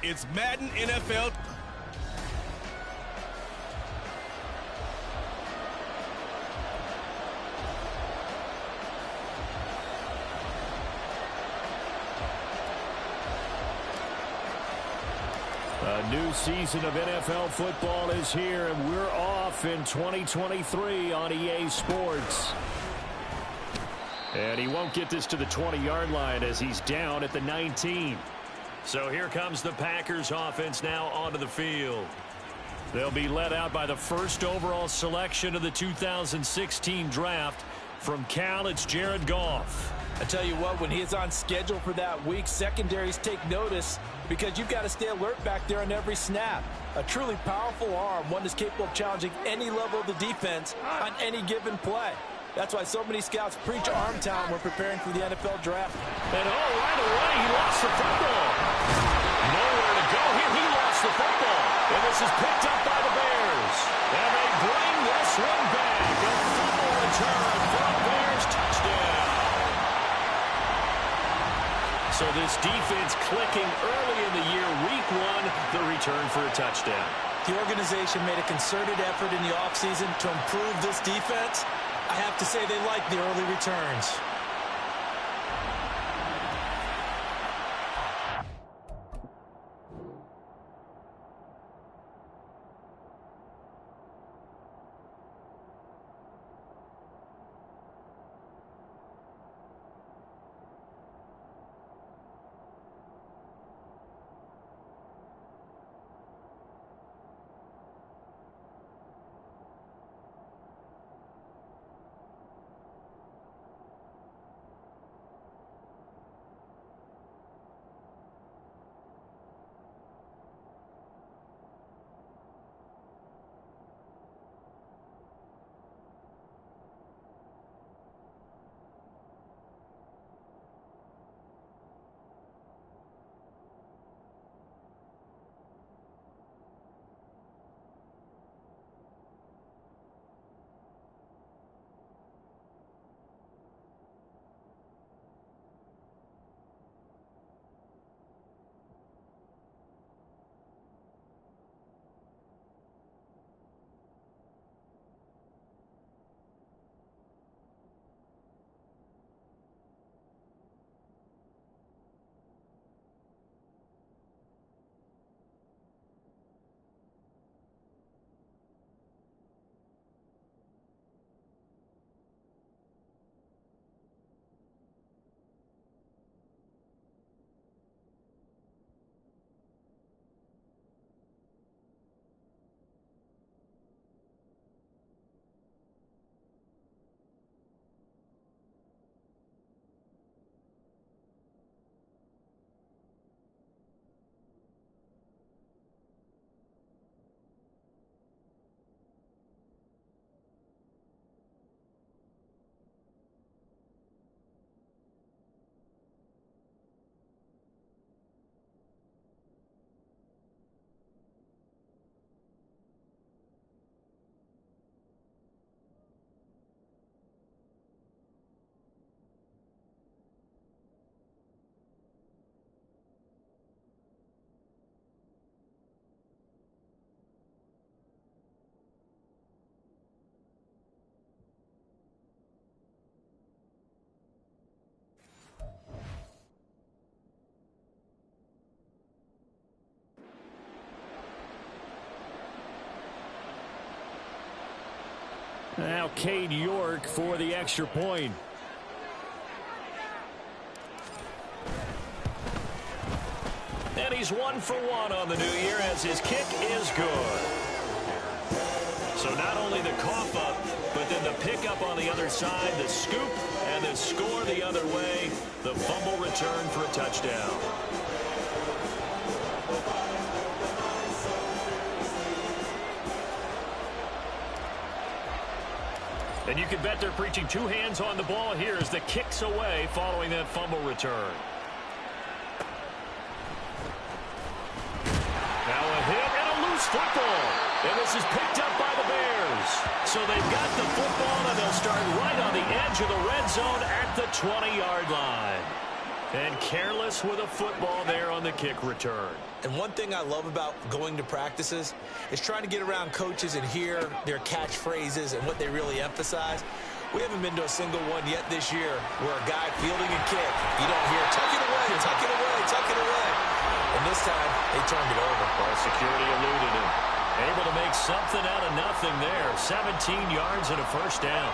It's Madden NFL. A new season of NFL football is here, and we're off in 2023 on EA Sports. And he won't get this to the 20-yard line as he's down at the 19. So here comes the Packers offense now onto the field. They'll be led out by the first overall selection of the 2016 draft. From Cal, it's Jared Goff. I tell you what, when he is on schedule for that week, secondaries take notice because you've got to stay alert back there on every snap. A truly powerful arm, one that's capable of challenging any level of the defense on any given play. That's why so many scouts preach arm talent when preparing for the NFL draft. And right away, he lost the football. Nowhere to go here. He lost the football. And this is picked up by the Bears. And they bring this one back. A fumble return for a Bears touchdown. So this defense clicking early in the year. Week 1, the return for a touchdown. The organization made a concerted effort in the offseason to improve this defense. I have to say they like the early returns. Now Cade York for the extra point. And he's 1 for 1 on the new year as his kick is good. So not only the cough up, but then the pickup on the other side, the scoop, and the score the other way. The fumble return for a touchdown. And you can bet they're preaching 2 hands on the ball here as the kick's away following that fumble return. Now a hit and a loose football. And this is picked up by the Bears. So they've got the football, and they'll start right on the edge of the red zone at the 20-yard line. And careless with a football there on the kick return. And one thing I love about going to practices is trying to get around coaches and hear their catchphrases and what they really emphasize. We haven't been to a single one yet this year where a guy fielding a kick, you don't hear, tuck it away, tuck it away, tuck it away. And this time, they turned it over. Well, security eluded him. Able to make something out of nothing there. 17 yards and a first down.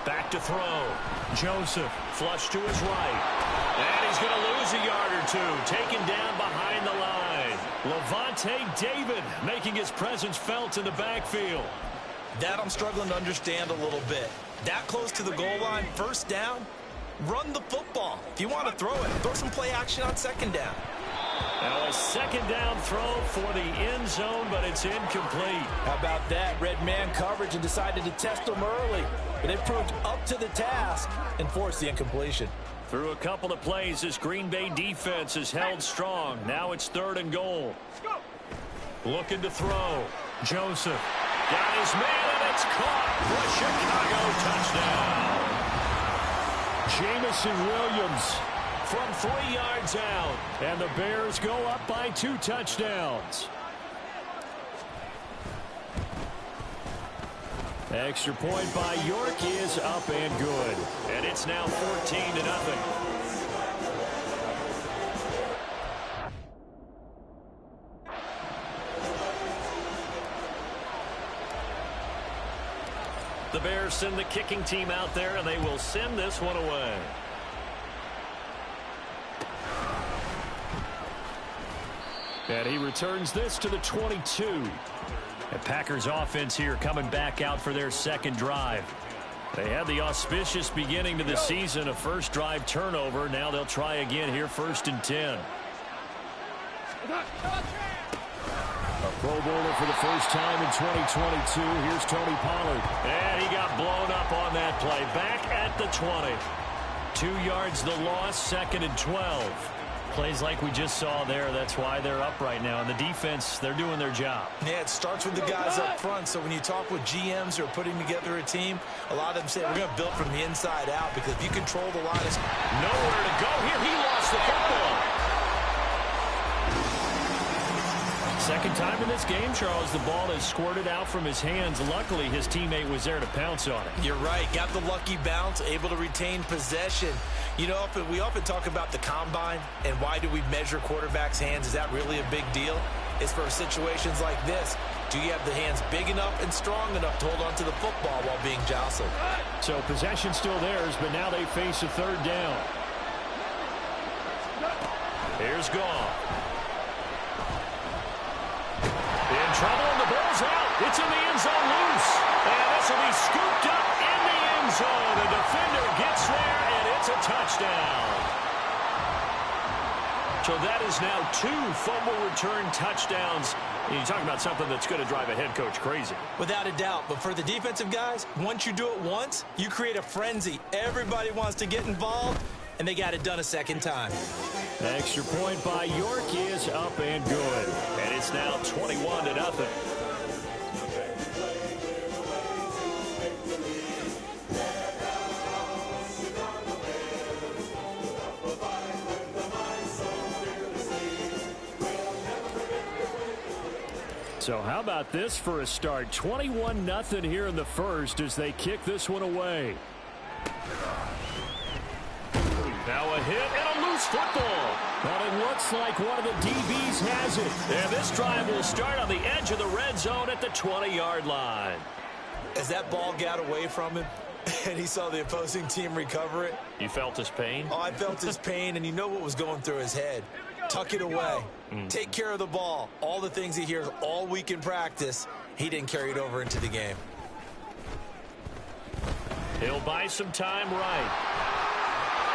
Back to throw. Joseph, flush to his right. And he's going to lose a yard or two. Taken down behind the line. Levante David making his presence felt in the backfield. That I'm struggling to understand a little bit. That close to the goal line, first down, run the football. If you want to throw it, throw some play action on second down. Now a second down throw for the end zone, but it's incomplete. How about that? Red man coverage and decided to test them early. But they proved up to the task and forced the incompletion. Through a couple of plays, this Green Bay defense is held strong. Now it's 3rd and goal. Looking to throw. Joseph got his man, and it's caught for a Chicago touchdown. Jamison Williams from 3 yards out, and the Bears go up by 2 touchdowns. Extra point by York is up and good. And it's now 14-0. The Bears send the kicking team out there, and they will send this one away. And he returns this to the 22. The Packers offense here coming back out for their second drive. They had the auspicious beginning to the season, a first drive turnover. Now they'll try again here, 1st and 10. A Pro Bowler for the first time in 2022. Here's Tony Pollard. And he got blown up on that play. Back at the 20. 2 yards the loss, 2nd and 12. Plays like we just saw there. That's why they're up right now. And the defense, they're doing their job. Yeah, it starts with the guys up front. So when you talk with GMs who are putting together a team, a lot of them say, we're going to build from the inside out, because if you control the line, it's nowhere to go here. He lost the football. Second time in this game, Charles, the ball has squirted out from his hands. Luckily, his teammate was there to pounce on it. You're right. Got the lucky bounce, able to retain possession. You know, we often talk about the combine and why do we measure quarterbacks' hands. Is that really a big deal? It's for situations like this. Do you have the hands big enough and strong enough to hold on to the football while being jostled? So possession still theirs, but now they face a 3rd down. Here's Goff. In trouble, and the ball's out. It's in the end zone loose. And this will be scooped up in the end zone. The defender gets there, and it's a touchdown. So that is now 2 fumble return touchdowns. You talk about something that's going to drive a head coach crazy. Without a doubt. But for the defensive guys, once you do it once, you create a frenzy. Everybody wants to get involved, and they got it done a second time. Extra point by York is up and good. And it's now 21-0. So how about this for a start? 21-0 here in the first as they kick this one away. Now a hit and a loose football. But it looks like one of the DBs has it. And this drive will start on the edge of the red zone at the 20-yard line. As that ball got away from him and he saw the opposing team recover it. You felt his pain? Oh, I felt his pain, and you know what was going through his head. Tuck it away. Take care of the ball. All the things he hears all week in practice, he didn't carry it over into the game. He'll buy some time right.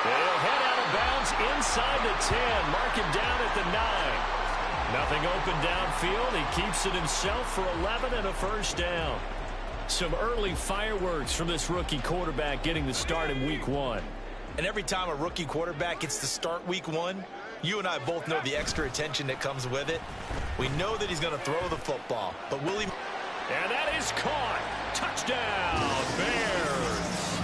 He'll head out of bounds inside the 10. Mark him down at the 9. Nothing open downfield. He keeps it himself for 11 and a first down. Some early fireworks from this rookie quarterback getting the start in week 1. And every time a rookie quarterback gets to start week 1, you and I both know the extra attention that comes with it. We know that he's going to throw the football, but will he? And that is caught. Touchdown, Bears.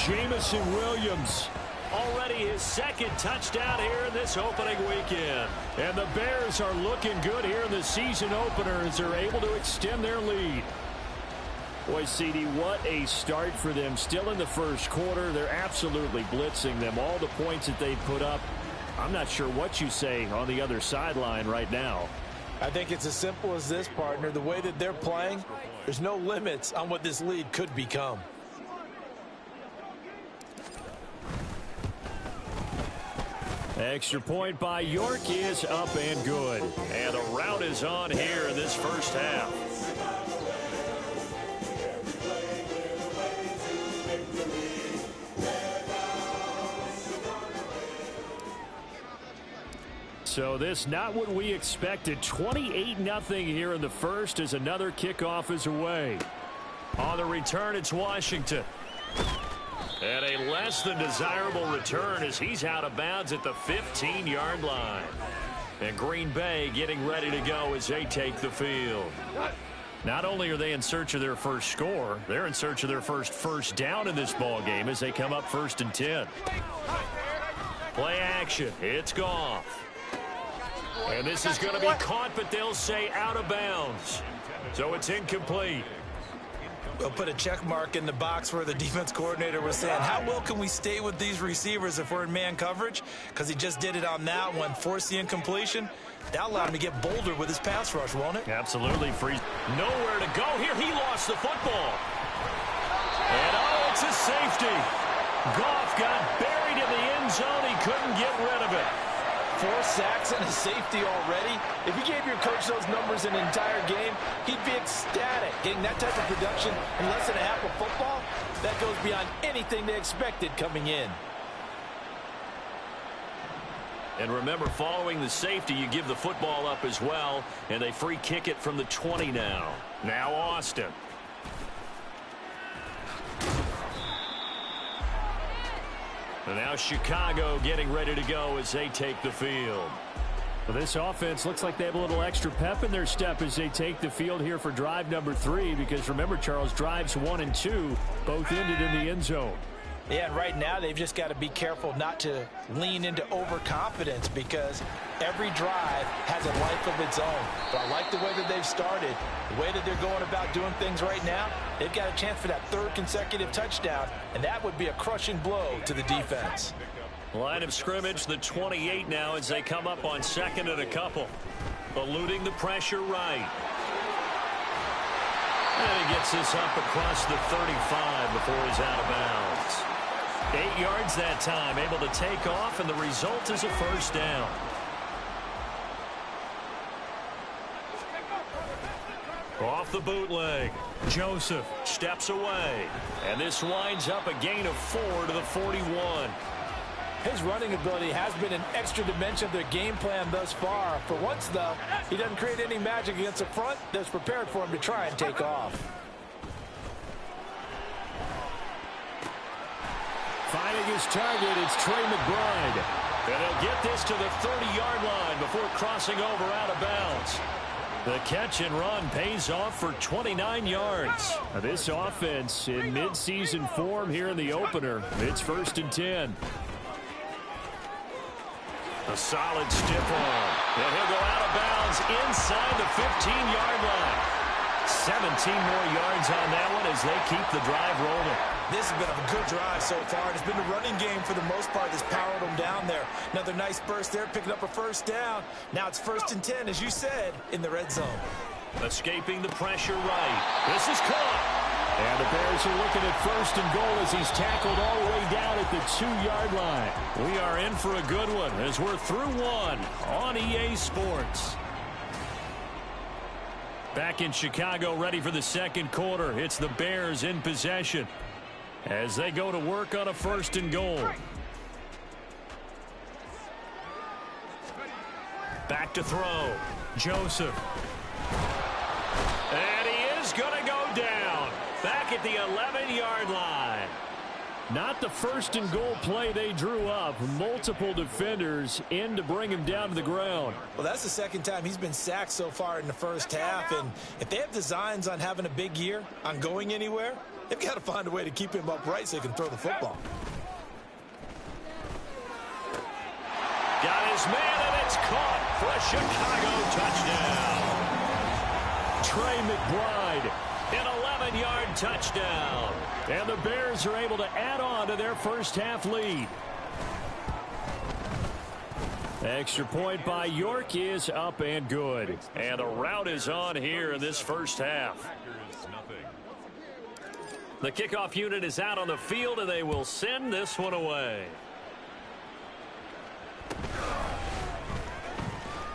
Jamison Williams. Already his second touchdown here in this opening weekend. And the Bears are looking good here in the season opener as they're able to extend their lead. Boy, CD, what a start for them. Still in the first quarter. They're absolutely blitzing them. All the points that they put up, I'm not sure what you say on the other sideline right now. I think it's as simple as this, partner. The way that they're playing, there's no limits on what this lead could become. Extra point by York is up and good. And a rout is on here in this first half. So this not what we expected. 28-0 here in the first as another kickoff is away. On the return, it's Washington. And a less than desirable return as he's out of bounds at the 15-yard line. And Green Bay getting ready to go as they take the field. Not only are they in search of their first score, they're in search of their first down in this ball game as they come up 1st and 10. Play action. It's Goff. And this is going to be caught, but they'll say out of bounds. So it's incomplete. We'll put a check mark in the box where the defense coordinator was saying, how well can we stay with these receivers if we're in man coverage? Because he just did it on that one, forced the incompletion. That allowed him to get bolder with his pass rush, won't it? Absolutely. Nowhere to go here. He lost the football. And it's a safety. Goff got buried in the end zone. He couldn't get rid of it. 4 sacks and a safety already. If you gave your coach those numbers an entire game, he'd be ecstatic. Getting that type of production in less than a half of football, that goes beyond anything they expected coming in. And remember, following the safety, you give the football up as well, and they free kick it from the 20 now. Now Austin. And now Chicago getting ready to go as they take the field. Well, this offense looks like they have a little extra pep in their step as they take the field here for drive number 3. Because remember, Charles, drives 1 and 2 both ended in the end zone. Yeah, and right now they've just got to be careful not to lean into overconfidence because every drive has a life of its own. But I like the way that they've started, the way that they're going about doing things right now. They've got a chance for that 3rd consecutive touchdown, and that would be a crushing blow to the defense. Line of scrimmage, the 28 now as they come up on 2nd and a couple. Eluding the pressure right. And he gets this up across the 35 before he's out of bounds. 8 yards that time, able to take off, and the result is a first down. Off the bootleg. Joseph steps away. And this winds up a gain of 4 to the 41. His running ability has been an extra dimension of their game plan thus far. For once, though, he doesn't create any magic against the front that's prepared for him to try and take off. Finding his target, it's Trey McBride. And he'll get this to the 30-yard line before crossing over out of bounds. The catch and run pays off for 29 yards. This offense in midseason form here in the opener. It's 1st and 10. A solid stiff arm. And he'll go out of bounds inside the 15-yard line. 17 more yards on that one as they keep the drive rolling. This has been a good drive so far. It's been the running game for the most part that's powered them down there. Another nice burst there, picking up a first down. Now it's 1st and 10, as you said, in the red zone. Escaping the pressure right. This is caught. And the Bears are looking at 1st and goal as he's tackled all the way down at the 2-yard line. We are in for a good one as we're through 1 on EA Sports. Back in Chicago, ready for the 2nd quarter. It's the Bears in possession as they go to work on a 1st and goal. Back to throw. Joseph. And he is going to go down. Back at the 11-yard line. Not the 1st and goal play they drew up. Multiple defenders in to bring him down to the ground. Well, that's the 2nd time he's been sacked so far in the first half. And if they have designs on having a big year, on going anywhere, They've got to find a way to keep him upright so he can throw the football. Got his man, and it's caught for a Chicago touchdown. Trey McBride, an 11-yard touchdown. And the Bears are able to add on to their first half lead. Extra point by York is up and good. And the route is on here in this first half. The kickoff unit is out on the field, and they will send this one away.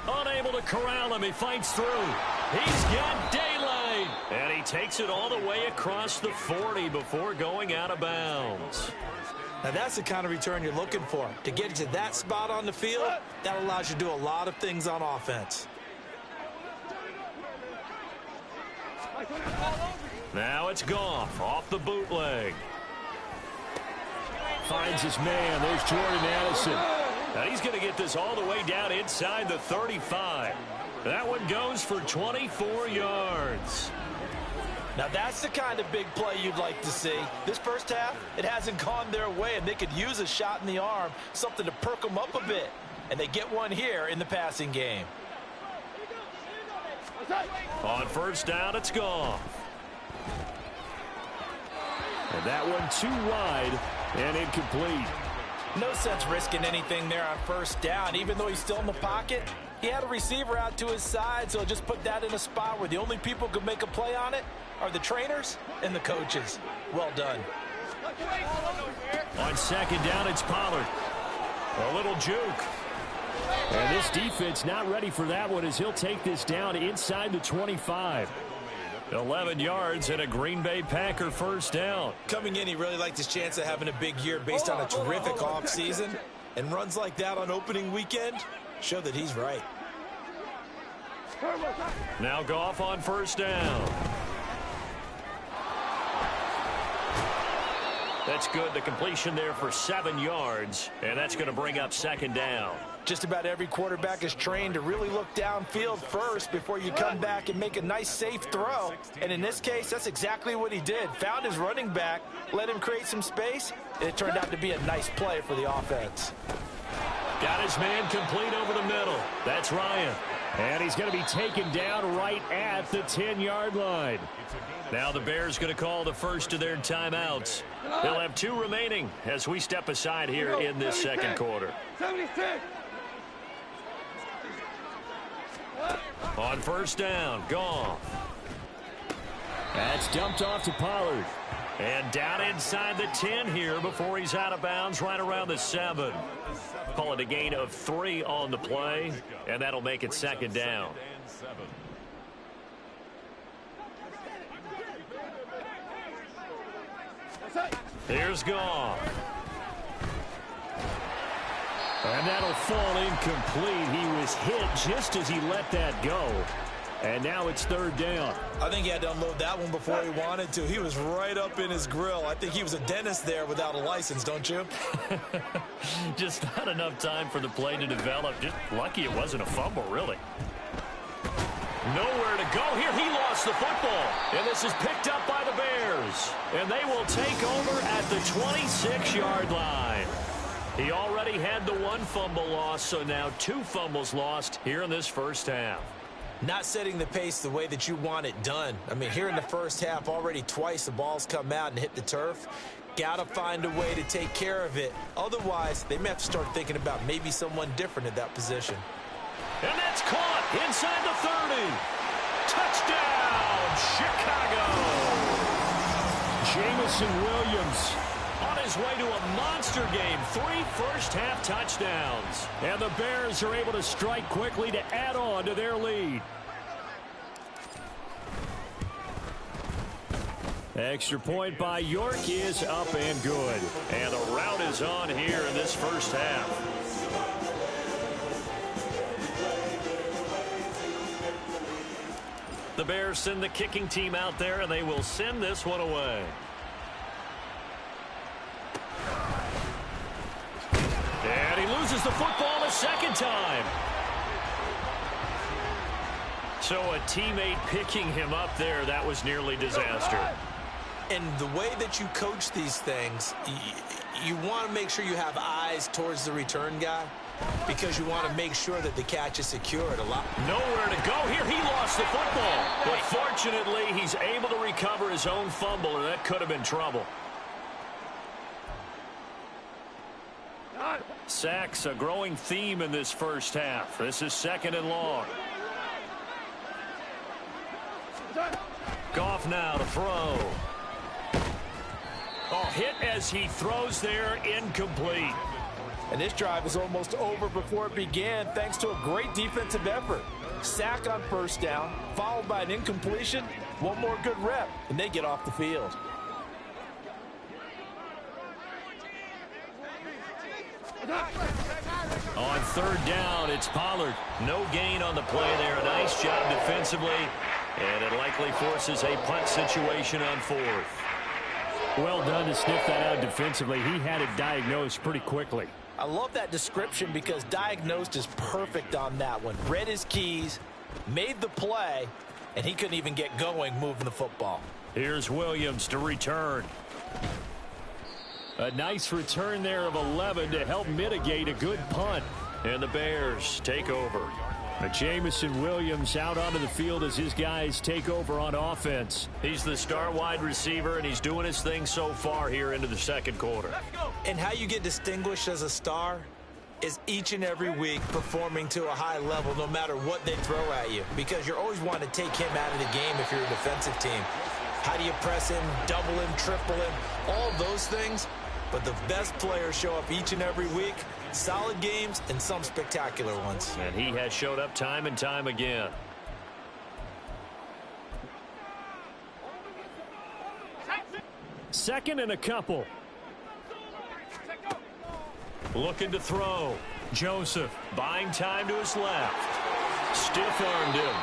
Unable to corral him. He fights through. He's got daylight. And he takes it all the way across the 40 before going out of bounds. Now, that's the kind of return you're looking for. To get to that spot on the field, that allows you to do a lot of things on offense. Now it's Goff off the bootleg. Finds his man. There's Jordan Addison. And he's going to get this all the way down inside the 35. That one goes for 24 yards. Now, that's the kind of big play you'd like to see. This first half, it hasn't gone their way, and they could use a shot in the arm, something to perk them up a bit. And they get one here in the passing game. On first down, it's Goff. And that one too wide and incomplete. No sense risking anything there on first down. Even though he's still in the pocket, he had a receiver out to his side, so just put that in a spot where the only people who can make a play on it are the trainers and the coaches. Well done. On second down, it's Pollard. A little juke. And this defense not ready for that one as he'll take this down inside the 25. 11 yards and a Green Bay Packer first down. Coming in, he really liked his chance of having a big year based on a terrific offseason. And runs like that on opening weekend show that he's right. Now Goff on first down. That's good. The completion there for 7 yards. And that's going to bring up second down. Just about every quarterback is trained to really look downfield first before you come back and make a nice, safe throw. And in this case, that's exactly what he did. Found his running back, let him create some space, and it turned out to be a nice play for the offense. Got his man complete over the middle. That's Ryan. And he's going to be taken down right at the 10-yard line. Now the Bears going to call the first of their timeouts. They'll have 2 remaining as we step aside here in this second quarter. 76. On first down, Goff. That's dumped off to Pollard. And down inside the 10 here before he's out of bounds right around the 7. Call it a gain of 3 on the play, and that'll make it second down. Here's Goff. And that'll fall incomplete. He was hit just as he let that go. And now it's third down. I think he had to unload that one before he wanted to. He was right up in his grill. I think he was a dentist there without a license, don't you? Just not enough time for the play to develop. Just lucky it wasn't a fumble, really. Nowhere to go here. He lost the football. And this is picked up by the Bears. And they will take over at the 26-yard line. He already had the 1 fumble loss, so now 2 fumbles lost here in this first half. Not setting the pace the way that you want it done. I mean, here in the first half, already twice the ball's come out and hit the turf. Got to find a way to take care of it. Otherwise, they may have to start thinking about maybe someone different at that position. And that's caught inside the 30. Touchdown, Chicago. Jamison Williams on his way to a monster game. 3 first-half touchdowns. And the Bears are able to strike quickly to add on to their lead. Extra point by York is up and good. And the route is on here in this first half. The Bears send the kicking team out there, and they will send this one away. And he loses the football a second time. So a teammate picking him up there, that was nearly disaster. And the way that you coach these things, you want to make sure you have eyes towards the return guy because you want to make sure that the catch is secured a lot. Nowhere to go here. He lost the football. But fortunately, he's able to recover his own fumble, and that could have been trouble. Sacks, a growing theme in this first half. This is 2nd and long. Goff now to throw. Oh, hit as he throws there, incomplete. And this drive is almost over before it began thanks to a great defensive effort. Sack on 1st down, followed by an incompletion. One more good rep, and they get off the field. On 3rd down, it's Pollard. No gain on the play there. A nice job defensively, and it likely forces a punt situation on 4th. Well done to sniff that out defensively. He had it diagnosed pretty quickly. I love that description because diagnosed is perfect on that one. Read his keys, made the play, and he couldn't even get going moving the football. Here's Williams to return. A nice return there of 11 to help mitigate a good punt. And the Bears take over. Jamison Williams out onto the field as his guys take over on offense. He's the star wide receiver, and he's doing his thing so far here into the 2nd quarter. And how you get distinguished as a star is each and every week performing to a high level no matter what they throw at you, because you're always wanting to take him out of the game if you're a defensive team. How do you press him, double him, triple him, all those things? But the best players show up each and every week. Solid games and some spectacular ones. And he has showed up time and time again. Second and a couple. Looking to throw. Joseph buying time to his left. Stiff-armed him.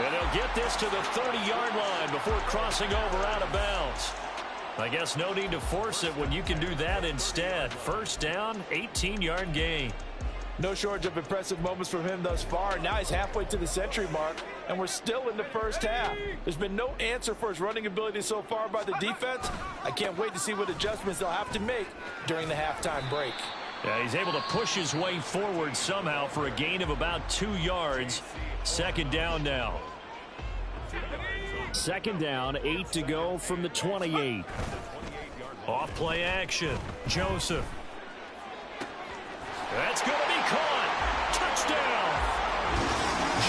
And they'll get this to the 30-yard line before crossing over out of bounds. I guess no need to force it when you can do that instead. 1st down, 18-yard gain. No shortage of impressive moments from him thus far. Now he's halfway to the century mark, and we're still in the 1st half. There's been no answer for his running ability so far by the defense. I can't wait to see what adjustments they'll have to make during the halftime break. Yeah, he's able to push his way forward somehow for a gain of about 2 yards. 2nd down now. 2nd down, 8 to go from the 28. Off play action. Joseph. That's going to be caught. Touchdown.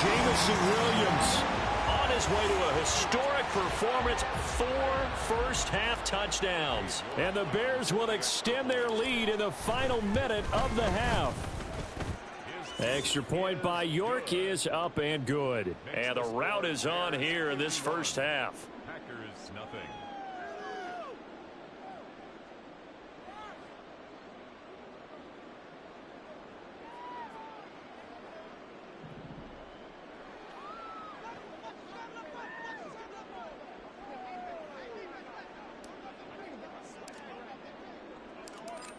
Jamison Williams on his way to a historic performance. 4 first-half touchdowns. And the Bears will extend their lead in the final minute of the half. Extra point by York is up and good. And the route is on here in this 1st half. Packers nothing.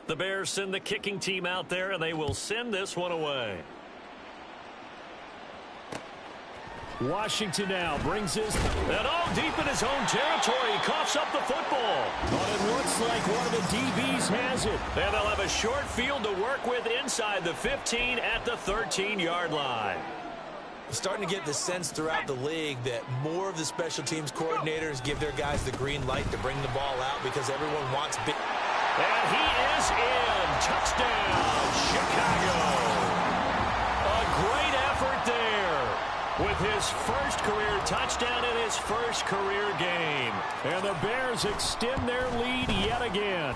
The Bears send the kicking team out there, and they will send this one away. Washington now brings his... And deep in his own territory. He coughs up the football. But it looks like one of the DBs has it. And they'll have a short field to work with inside the 15 at the 13-yard line. Starting to get the sense throughout the league that more of the special teams coordinators give their guys the green light to bring the ball out because everyone wants big... And he is in. Touchdown, Chicago. A great effort there with his first career touchdown in his first career game. And the Bears extend their lead yet again.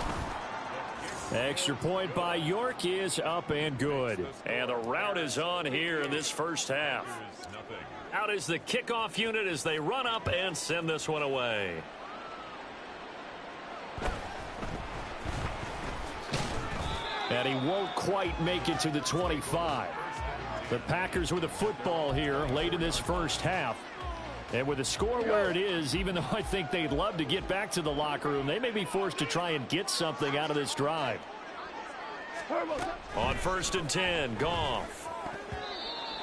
Extra point by York is up and good. And the route is on here in this 1st half. Out is the kickoff unit as they run up and send this one away. And he won't quite make it to the 25. The Packers with the football here late in this 1st half. And with the score where it is, even though I think they'd love to get back to the locker room, they may be forced to try and get something out of this drive. On 1st and 10, Goff.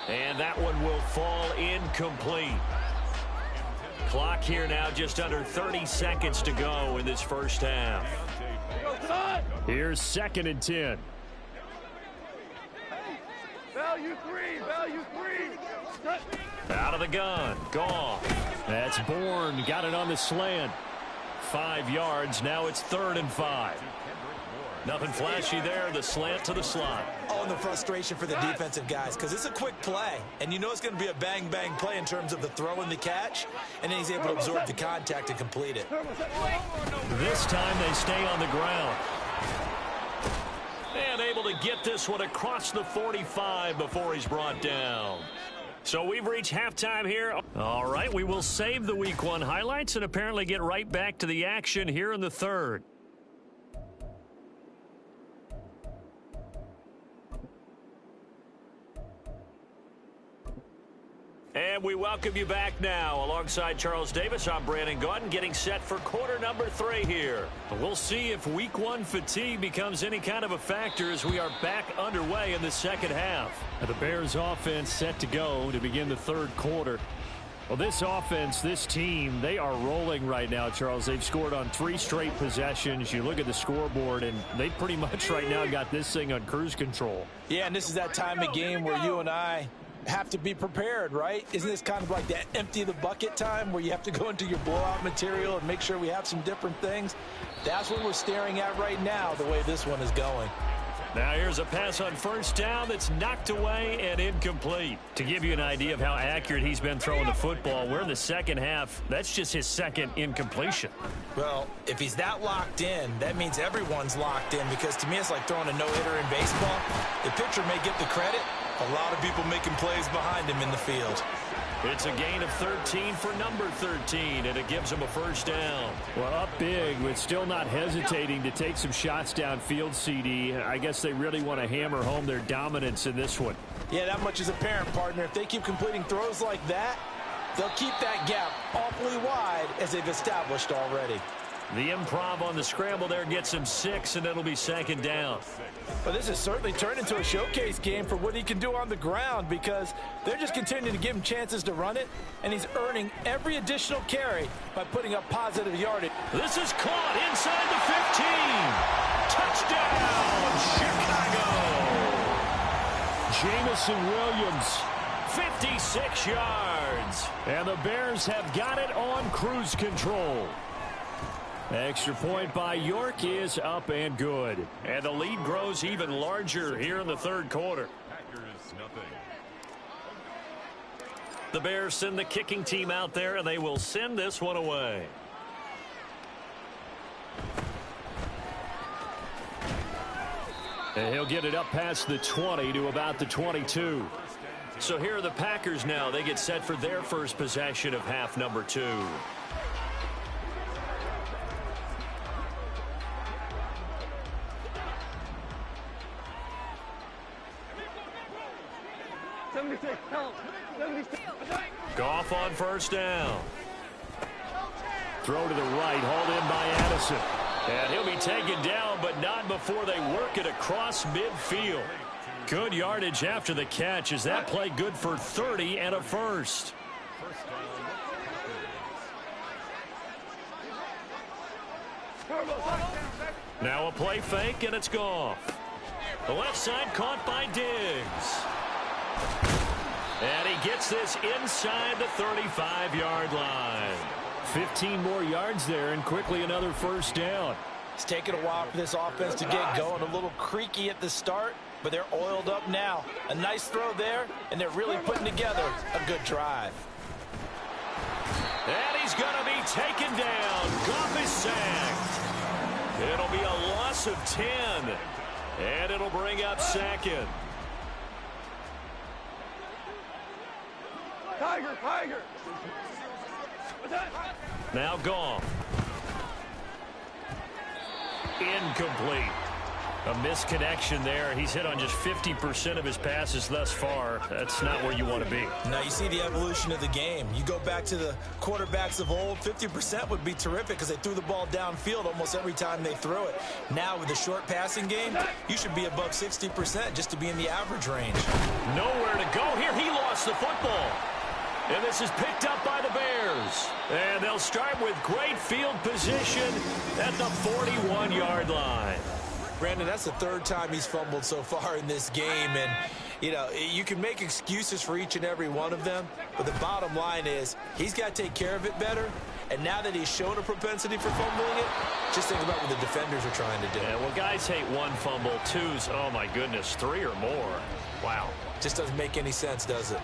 And that one will fall incomplete. Clock here now, just under 30 seconds to go in this first half. Here's 2nd and 10. Value three. Out of the gun. Gone. That's Bourne. Got it on the slant. 5 yards. Now it's 3rd and 5. Nothing flashy there. The slant to the slot. Oh, and the frustration for the defensive guys, because it's a quick play, and you know it's going to be a bang-bang play in terms of the throw and the catch, and then he's able to absorb the contact and complete it. This time they stay on the ground. And able to get this one across the 45 before he's brought down. So we've reached halftime here. All right, we will save the Week 1 highlights and apparently get right back to the action here in the 3rd. And we welcome you back now. Alongside Charles Davis, I'm Brandon Gaudin, getting set for quarter number 3 here. We'll see if Week 1 fatigue becomes any kind of a factor as we are back underway in the second half. The Bears offense set to go to begin the 3rd quarter. Well, this offense, this team, they are rolling right now, Charles. They've scored on 3 straight possessions. You look at the scoreboard, and they pretty much right now got this thing on cruise control. Yeah, and this is that time of game where you and I have to be prepared, right? Isn't this kind of like that empty the bucket time where you have to go into your blowout material and make sure we have some different things? That's what we're staring at right now, the way this one is going. Now here's a pass on first down that's knocked away and incomplete. To give you an idea of how accurate he's been throwing the football, we're in the second half. That's just his 2nd incompletion. Well, if he's that locked in, that means everyone's locked in, because to me it's like throwing a no-hitter in baseball. The pitcher may get the credit. A lot of people making plays behind him in the field. It's a gain of 13 for number 13, and it gives him a first down. Well, up big, but still not hesitating to take some shots downfield, CD. I guess they really want to hammer home their dominance in this one. Yeah, that much is apparent, partner. If they keep completing throws like that, they'll keep that gap awfully wide, as they've established already. The improv on the scramble there gets him 6, and it'll be 2nd down. But this has certainly turned into a showcase game for what he can do on the ground, because they're just continuing to give him chances to run it, and he's earning every additional carry by putting up positive yardage. This is caught inside the 15. Touchdown, Chicago. Jamison Williams, 56 yards. and the Bears have got it on cruise control. Extra point by York is up and good. And the lead grows even larger here in the 3rd quarter. The Bears send the kicking team out there, and they will send this one away. And he'll get it up past the 20 to about the 22. So here are the Packers now. They get set for their first possession of half number 2. Goff on first down. Throw to the right, hauled in by Addison. And he'll be taken down, but not before they work it across midfield. Good yardage after the catch. Is that play good for 30 and a first? Now a play fake, and it's Goff. The left side caught by Diggs. And he gets this inside the 35-yard line. 15 more yards there, and quickly another first down. It's taken a while for this offense to get going. A little creaky at the start, but they're oiled up now. A nice throw there, and they're really putting together a good drive. And he's going to be taken down. Goff is sacked. It'll be a loss of 10, and it'll bring up 2nd. Tiger. Now Goff. Incomplete. A misconnection there. He's hit on just 50% of his passes thus far. That's not where you want to be. Now you see the evolution of the game. You go back to the quarterbacks of old, 50% would be terrific because they threw the ball downfield almost every time they threw it. Now with the short passing game, you should be above 60% just to be in the average range. Nowhere to go here. He lost the football. And this is picked up by the Bears. And they'll start with great field position at the 41-yard line. Brandon, that's the third time he's fumbled so far in this game. And, you know, you can make excuses for each and every one of them. But the bottom line is he's got to take care of it better. And now that he's shown a propensity for fumbling it, just think about what the defenders are trying to do. Yeah, well, guys hate one fumble, twos, oh, my goodness, three or more. Wow. Just doesn't make any sense, does it?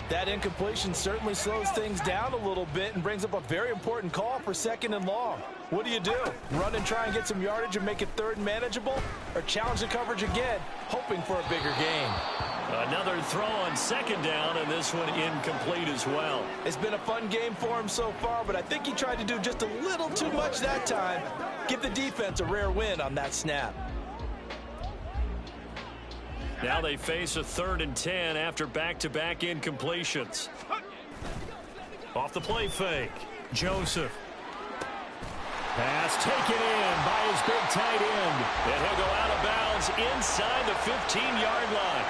That incompletion certainly slows things down a little bit and brings up a very important call for 2nd and long. What do? Run and try and get some yardage and make it 3rd and manageable? Or challenge the coverage again, hoping for a bigger gain? Another throw on 2nd down, and this one incomplete as well. It's been a fun game for him so far, but I think he tried to do just a little too much that time. Give the defense a rare win on that snap. Now they face a 3rd and 10 after back-to-back incompletions. Off the play fake. Joseph. Pass taken in by his big tight end. And he'll go out of bounds inside the 15-yard line.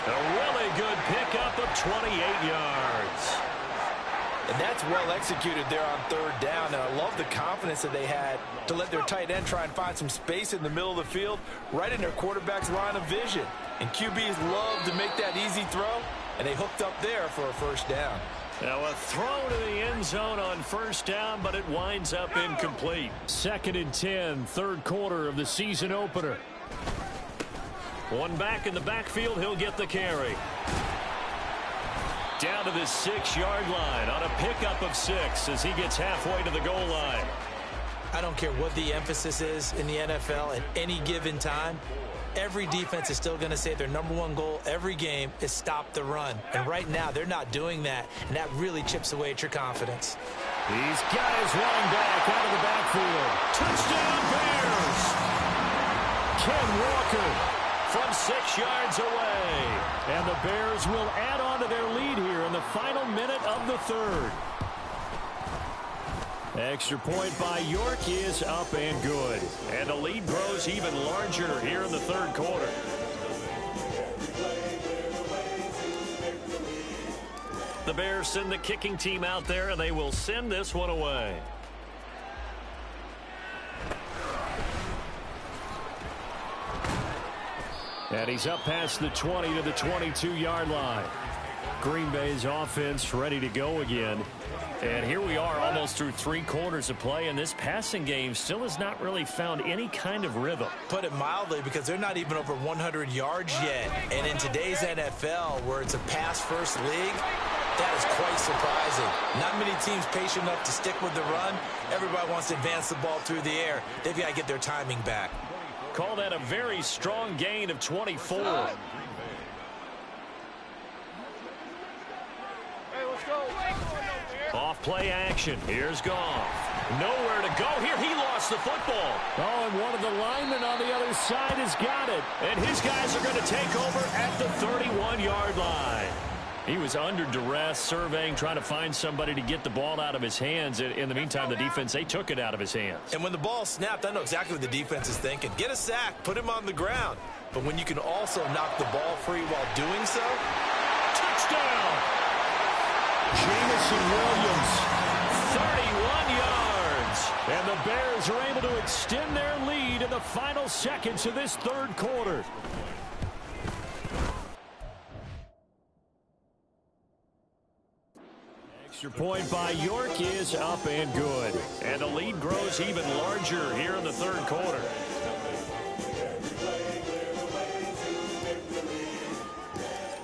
A really good pickup of 28 yards. And that's well executed there on 3rd down. And I love the confidence that they had to let their tight end try and find some space in the middle of the field, right in their quarterback's line of vision. And QBs love to make that easy throw, and they hooked up there for a 1st down. Now a throw to the end zone on 1st down, but it winds up incomplete. 2nd and 10, 3rd quarter of the season opener. One back in the backfield, he'll get the carry. Down to the 6-yard line on a pickup of 6 as he gets halfway to the goal line. I don't care what the emphasis is in the NFL at any given time. Every defense is still going to say their #1 goal every game is stop the run. And right now, they're not doing that, and that really chips away at your confidence. He's got his running back out of the backfield. Touchdown, Bears! Ken Walker from 6 yards away. And the Bears will add on to their lead here in the final minute of the 3rd. Extra point by York is up and good. And the lead grows even larger here in the 3rd quarter. The Bears send the kicking team out there, and they will send this one away. And he's up past the 20 to the 22-yard line. Green Bay's offense ready to go again. And here we are almost through 3 quarters of play, and this passing game still has not really found any kind of rhythm. Put it mildly, because they're not even over 100 yards yet. And in today's NFL, where it's a pass-first league, that is quite surprising. Not many teams patient enough to stick with the run. Everybody wants to advance the ball through the air. They've got to get their timing back. Call that a very strong gain of 24. Off play action. Here's Goff. Nowhere to go here. He lost the football. Oh, and one of the linemen on the other side has got it. And his guys are going to take over at the 31-yard line. He was under duress, surveying, trying to find somebody to get the ball out of his hands. In the meantime, the defense, they took it out of his hands. And when the ball snapped, I know exactly what the defense is thinking. Get a sack, put him on the ground. But when you can also knock the ball free while doing so, touchdown! Jamison Williams, 31 yards. And the Bears are able to extend their lead in the final seconds of this 3rd quarter. Extra point by York is up and good. And the lead grows even larger here in the 3rd quarter.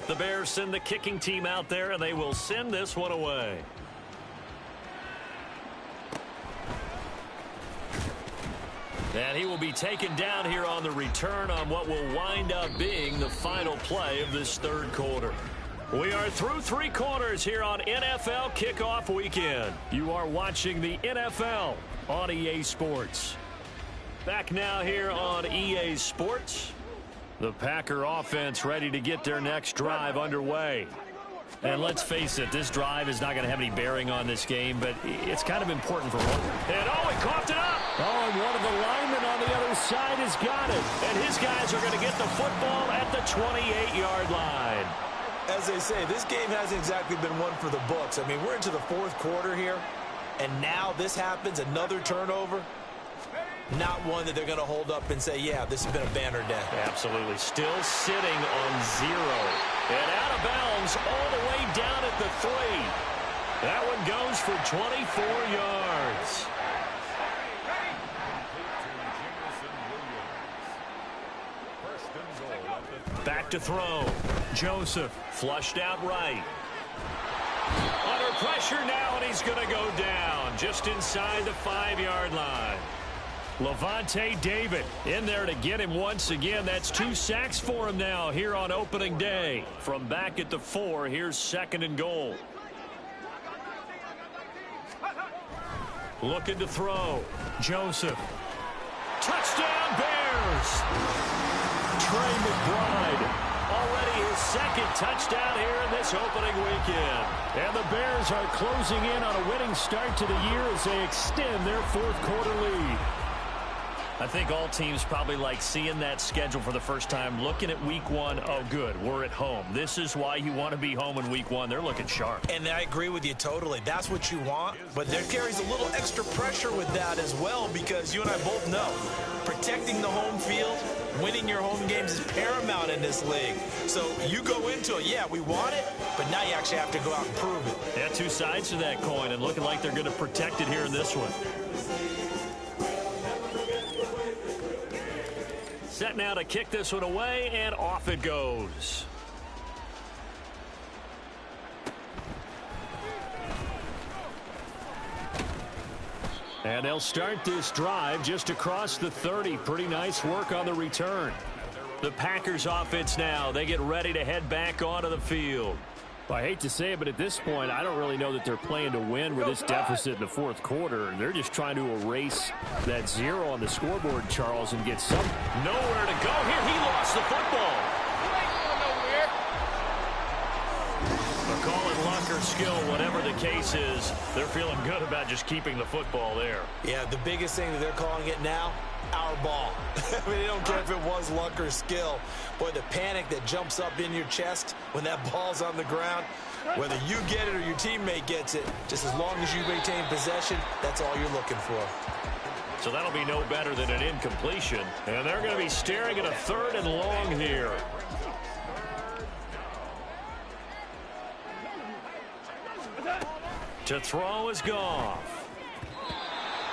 The Bears send the kicking team out there, and they will send this one away. And he will be taken down here on the return on what will wind up being the final play of this 3rd quarter. We are through 3 quarters here on NFL Kickoff Weekend. You are watching the NFL on EA Sports. Back now here on EA Sports. The Packer offense ready to get their next drive underway. And let's face it, this drive is not going to have any bearing on this game, but it's kind of important for one. And he coughed it up. Oh, and one of the linemen on the other side has got it. And his guys are going to get the football at the 28-yard line. As they say, this game hasn't exactly been one for the books. I mean, we're into the fourth quarter here, and now this happens, another turnover. Not one that they're going to hold up and say, yeah, this has been a banner day. Absolutely. Still sitting on 0. And out of bounds all the way down at the 3. That one goes for 24 yards. Back to throw. Joseph flushed out right. Under pressure now, and he's going to go down just inside the 5-yard line. Levante David in there to get him once again. That's 2 sacks for him now here on opening day. From back at the 4, here's 2nd and goal. Looking to throw. Joseph. Touchdown Bears! Trey McBride. Already his 2nd touchdown here in this opening weekend. And the Bears are closing in on a winning start to the year as they extend their 4th quarter lead. I think all teams probably like seeing that schedule for the first time, looking at week 1. Oh, good, we're at home. This is why you want to be home in week 1. They're looking sharp. And I agree with you totally. That's what you want. But there carries a little extra pressure with that as well, because you and I both know protecting the home field, winning your home games is paramount in this league. So you go into it, yeah, we want it, but now you actually have to go out and prove it. Yeah, 2 sides to that coin, and looking like they're going to protect it here in this one. Set now to kick this one away, and off it goes. And they'll start this drive just across the 30. Pretty nice work on the return. The Packers offense now. They get ready to head back onto the field. Well, I hate to say it, but at this point, I don't really know that they're playing to win with this deficit in the 4th quarter. They're just trying to erase that 0 on the scoreboard, Charles, and get some. Nowhere to go here. He lost the football. Call it luck or skill, whatever the case is. They're feeling good about just keeping the football there. Yeah, the biggest thing that they're calling it now, our ball. I mean, they don't care if it was luck or skill. Boy, the panic that jumps up in your chest when that ball's on the ground, whether you get it or your teammate gets it, just as long as you maintain possession, that's all you're looking for. So that'll be no better than an incompletion. And they're going to be staring at a 3rd and long here. To throw is Goff.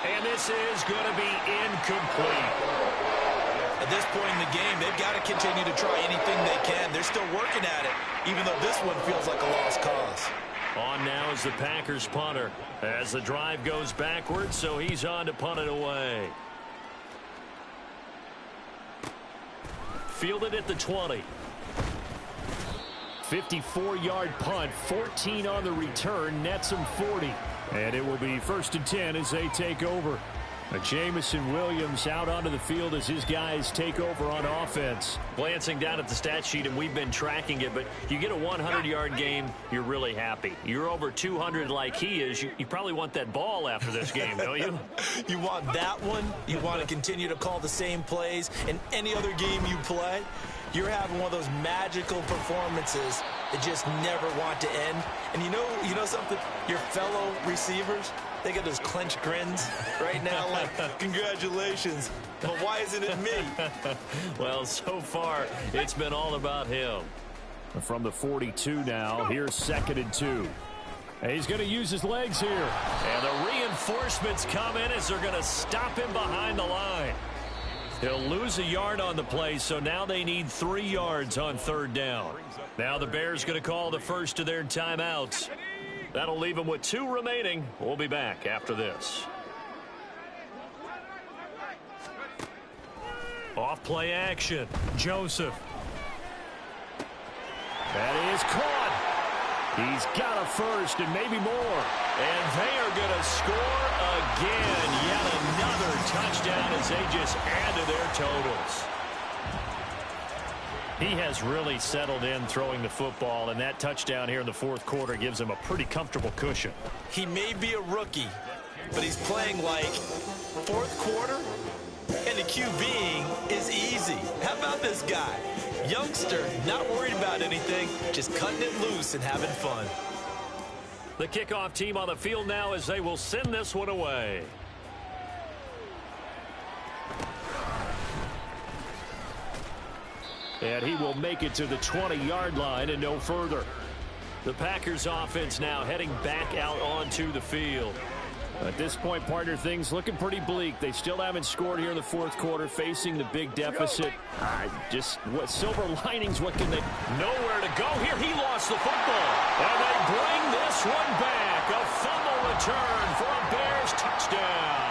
And this is going to be incomplete. At this point in the game, they've got to continue to try anything they can. They're still working at it, even though this one feels like a lost cause. On now is the Packers punter as the drive goes backwards, so he's on to punt it away. Fielded at the 20. 54-yard punt, 14 on the return, nets him 40. And it will be 1st and 10 as they take over. Jamison Williams out onto the field as his guys take over on offense. Glancing down at the stat sheet, and we've been tracking it, but you get a 100-yard game, you're really happy. You're over 200 like he is. You probably want that ball after this game, don't you? You want that one. You want to continue to call the same plays in any other game you play. You're having one of those magical performances that just never want to end. And you know something? Your fellow receivers, they get those clenched grins right now like, congratulations. But why isn't it me? Well, so far, it's been all about him. From the 42 now, here's 2nd and 2. And he's going to use his legs here. And the reinforcements come in as they're going to stop him behind the line. He'll lose a yard on the play, so now they need 3 yards on 3rd down. Now the Bears going to call the first of their timeouts. That'll leave them with 2 remaining. We'll be back after this. Off play action. Joseph. That is caught. He's got a first and maybe more. And they are going to score again. Yet another touchdown as they just add to their totals. He has really settled in throwing the football, and that touchdown here in the 4th quarter gives him a pretty comfortable cushion. He may be a rookie, but he's playing like 4th quarter, and the QBing is easy. How about this guy? Youngster, not worried about anything, just cutting it loose and having fun. The kickoff team on the field now as they will send this one away. And he will make it to the 20-yard line and no further. The Packers offense now heading back out onto the field. At this point, partner, things looking pretty bleak. They still haven't scored here in the fourth quarter, facing the big deficit. Just what silver linings, what can they... Nowhere to go here. He lost the football. And they bring this one back. A fumble return for a Bears touchdown.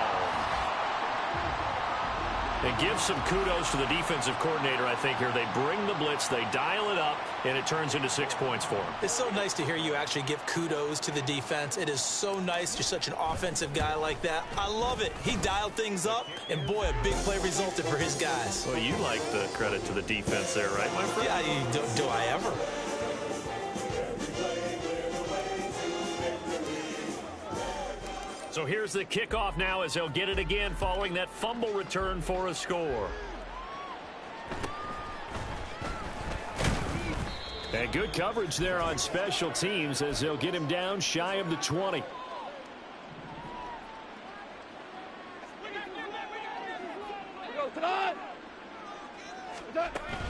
And give some kudos to the defensive coordinator, I think, here. They bring the blitz, they dial it up, and it turns into 6 points for them. It's so nice to hear you actually give kudos to the defense. It is so nice. You're such an offensive guy like that. I love it. He dialed things up, and boy, a big play resulted for his guys. Well, you like the credit to the defense there, right, my friend? Yeah, do I ever? So here's the kickoff now as they'll get it again following that fumble return for a score. And good coverage there on special teams as they'll get him down shy of the 20.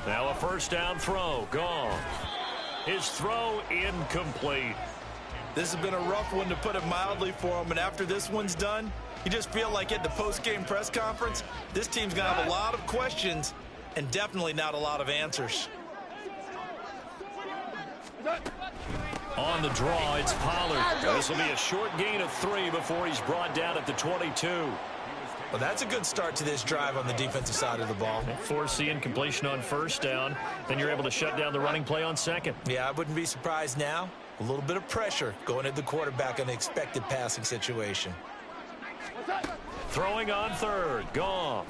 Now a first down throw, gone. His throw incomplete. This has been a rough one, to put it mildly, for him. And after this one's done, you just feel like at the post-game press conference, this team's going to have a lot of questions and definitely not a lot of answers. On the draw, it's Pollard. This will be a short gain of 3 before he's brought down at the 22. Well, that's a good start to this drive on the defensive side of the ball. Force the incompletion on first down. Then you're able to shut down the running play on second. Yeah, I wouldn't be surprised now. A little bit of pressure going at the quarterback in an expected passing situation. Throwing on third. Goff.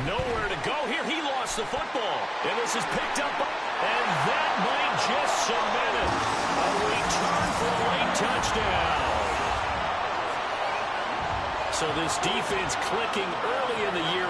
Nowhere to go here. He lost the football. And this is picked up. And that might just cement it. A return for a late touchdown. So this defense clicking early in the year.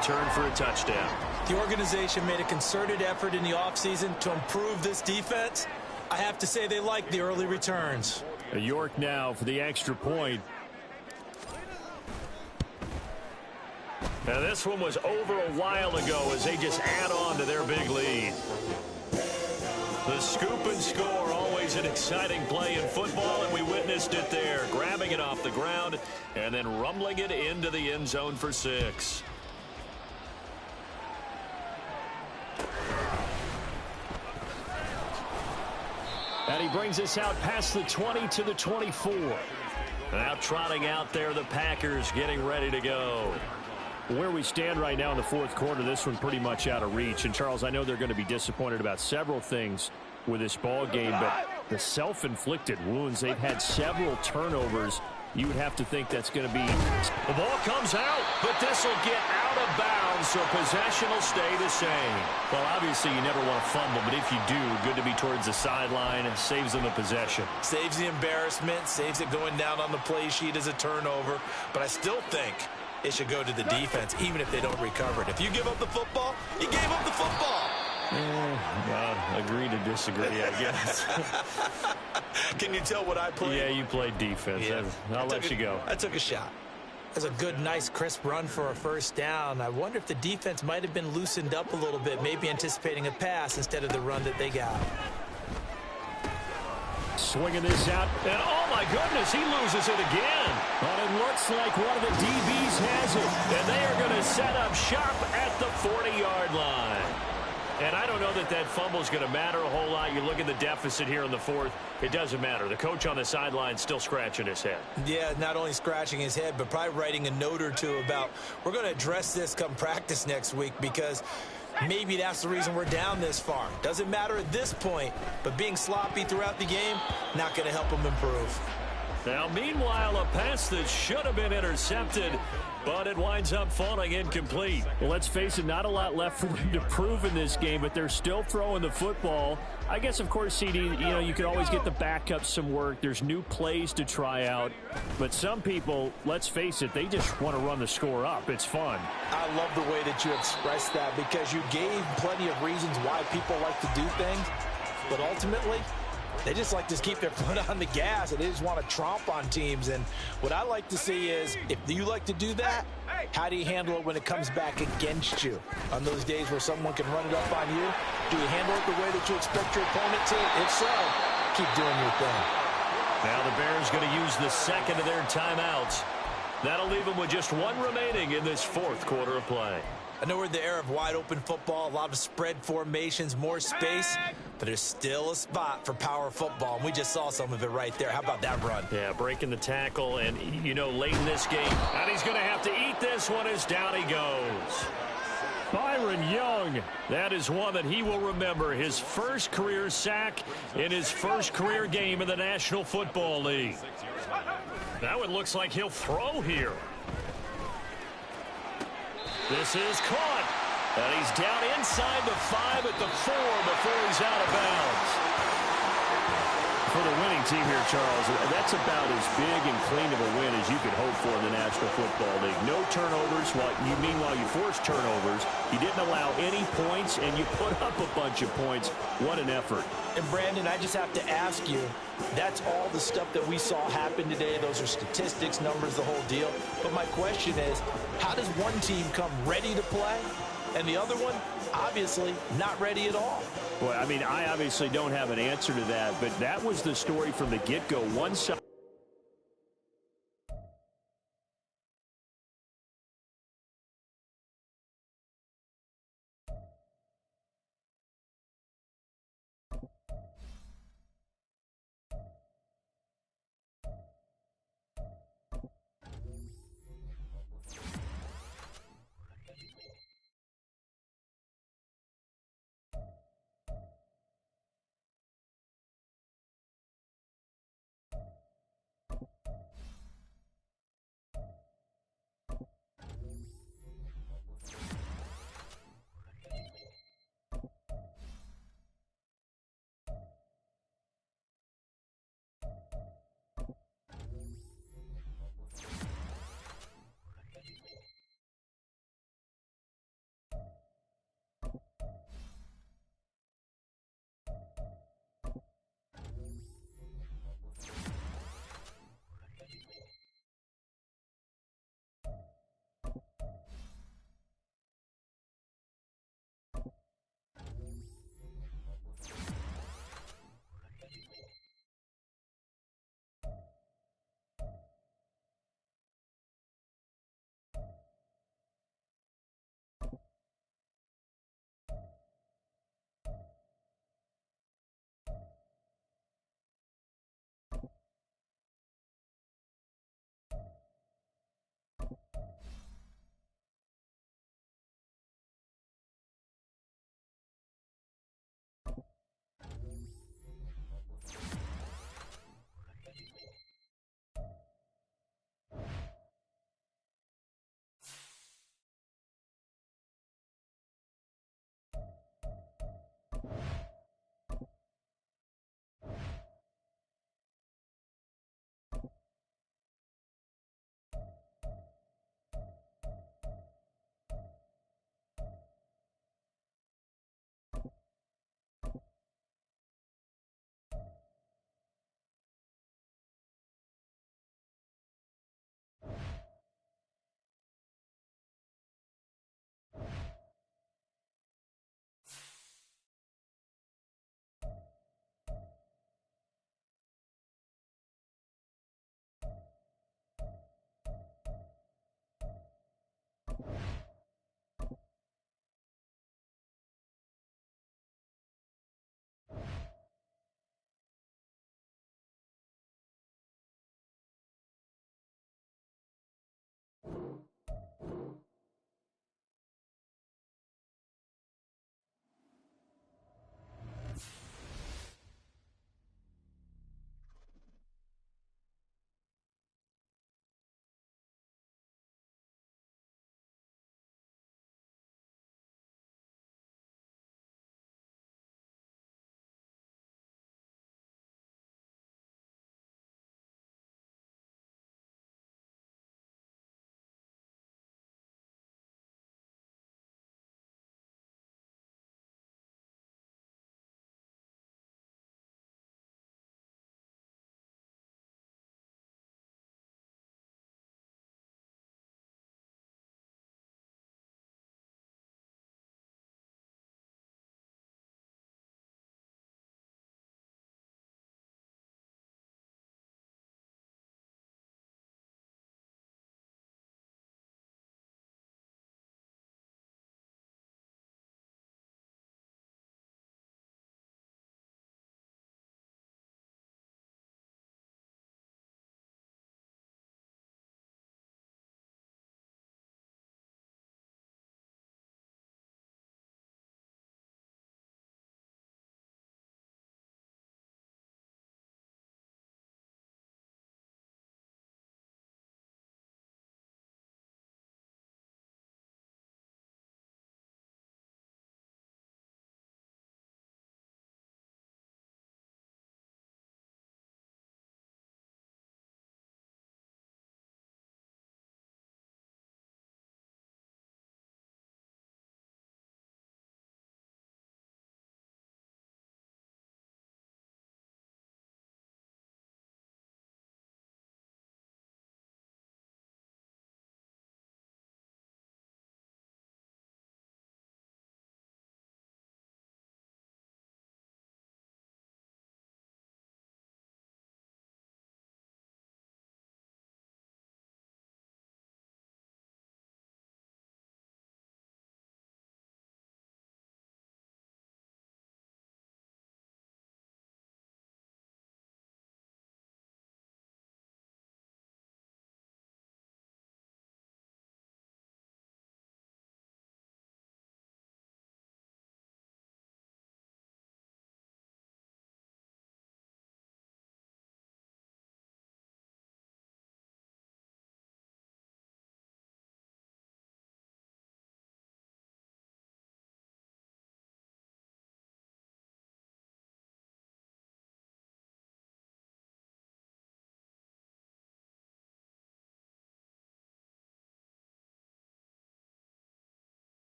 return for a touchdown. The organization made a concerted effort in the offseason to improve this defense. I have to say they like the early returns. York now for the extra point. Now this one was over a while ago as they just add on to their big lead. The scoop and score, always an exciting play in football, and we witnessed it there. Grabbing it off the ground and then rumbling it into the end zone for 6. And he brings us out past the 20 to the 24. Now trotting out there, the Packers getting ready to go. Where we stand right now in the fourth quarter, this one pretty much out of reach. And, Charles, I know they're going to be disappointed about several things with this ball game, but the self-inflicted wounds, they've had several turnovers. You would have to think that's going to be... The ball comes out, but this will get out of bounds, so possession will stay the same. Well, obviously, you never want to fumble, but if you do, good to be towards the sideline. It saves them the possession. Saves the embarrassment, saves it going down on the play sheet as a turnover. But I still think it should go to the defense, even if they don't recover it. If you give up the football, you gave up the football. Agree to disagree, I guess. Can you tell what I played? Yeah, you played defense. Yeah. I'll let you go. I took a shot. That's a good, nice, crisp run for a first down. I wonder if the defense might have been loosened up a little bit, maybe anticipating a pass instead of the run that they got. Swinging this out, and oh my goodness, he loses it again. But it looks like one of the DBs has it, and they are going to set up shop at the 40-yard line. And I don't know that that fumble is going to matter a whole lot. You look at the deficit here in the fourth, it doesn't matter. The coach on the sideline still scratching his head. Yeah, not only scratching his head, but probably writing a note or two about, we're going to address this come practice next week, because maybe that's the reason we're down this far. Doesn't matter at this point, but being sloppy throughout the game, not going to help them improve. Now, meanwhile, a pass that should have been intercepted, but it winds up falling incomplete. Well, let's face it, not a lot left for them to prove in this game, but they're still throwing the football. I guess, of course, CD, you can always get the backup some work. There's new plays to try out. But some people, let's face it, they just want to run the score up. It's fun. I love the way that you expressed that, because you gave plenty of reasons why people like to do things. But ultimately, they just like to keep their foot on the gas, and they just want to tromp on teams. And what I like to see is, if you like to do that, how do you handle it when it comes back against you? On those days where someone can run it up on you, do you handle it the way that you expect your opponent to? If so, keep doing your thing. Now the Bears going to use the second of their timeouts. That'll leave them with just one remaining in this fourth quarter of play. I know we're in the era of wide-open football, a lot of spread formations, more space, but there's still a spot for power football, and we just saw some of it right there. How about that run? Yeah, breaking the tackle, and, late in this game, and he's going to have to eat this one as down he goes. Byron Young. That is one that he will remember. His first career sack in his first career game in the National Football League. Now it looks like he'll throw here. This is caught, and he's down inside the 5 at the 4 before he's out of bounds. For the winning team here, Charles, that's about as big and clean of a win as you could hope for in the National Football League. No turnovers. Meanwhile, you forced turnovers. You didn't allow any points, and you put up a bunch of points. What an effort. And, Brandon, I just have to ask you, that's all the stuff that we saw happen today. Those are statistics, numbers, the whole deal. But my question is, how does one team come ready to play, and the other one, obviously, not ready at all? Well, I obviously don't have an answer to that, but that was the story from the get-go. One side